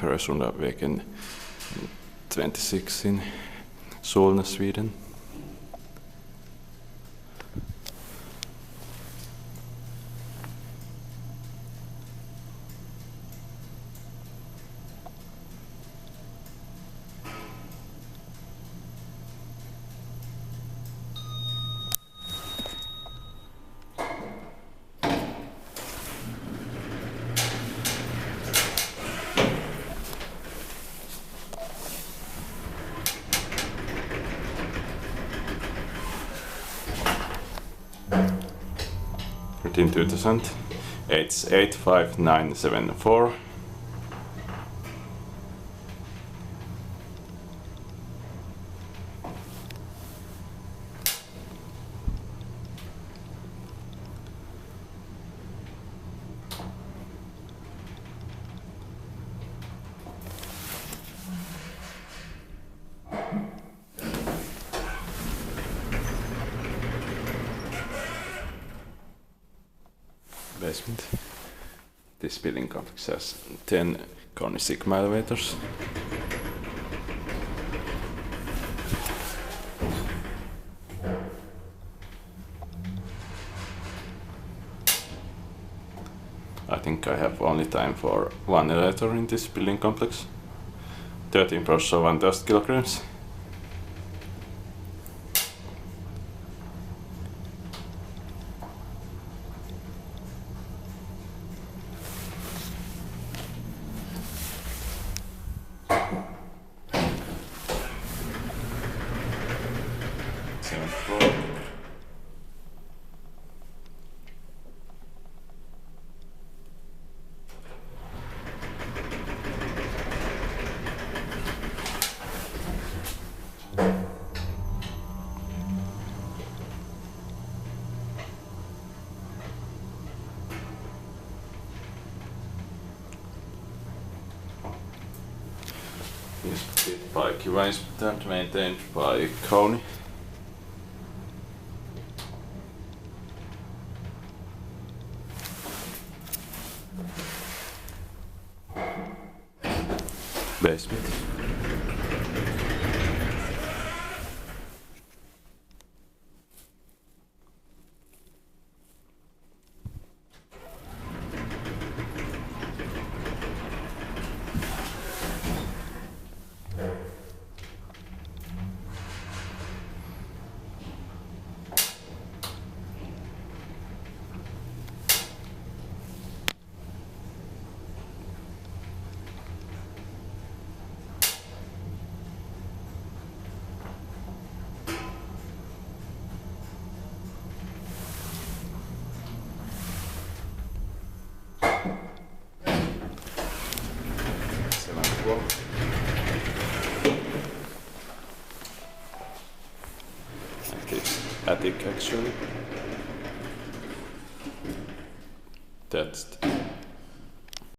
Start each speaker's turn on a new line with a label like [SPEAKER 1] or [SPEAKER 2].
[SPEAKER 1] Råsundavägen 26 in Solna, Sweden. In 2000, it's 85974. Basement. This building complex has 10 Kone Sigma elevators. I think I have only time for one elevator in this building complex. 13 floors of 1000 kilograms. Is built by Kone and maintained by Kone. Basement. Attic actually. That's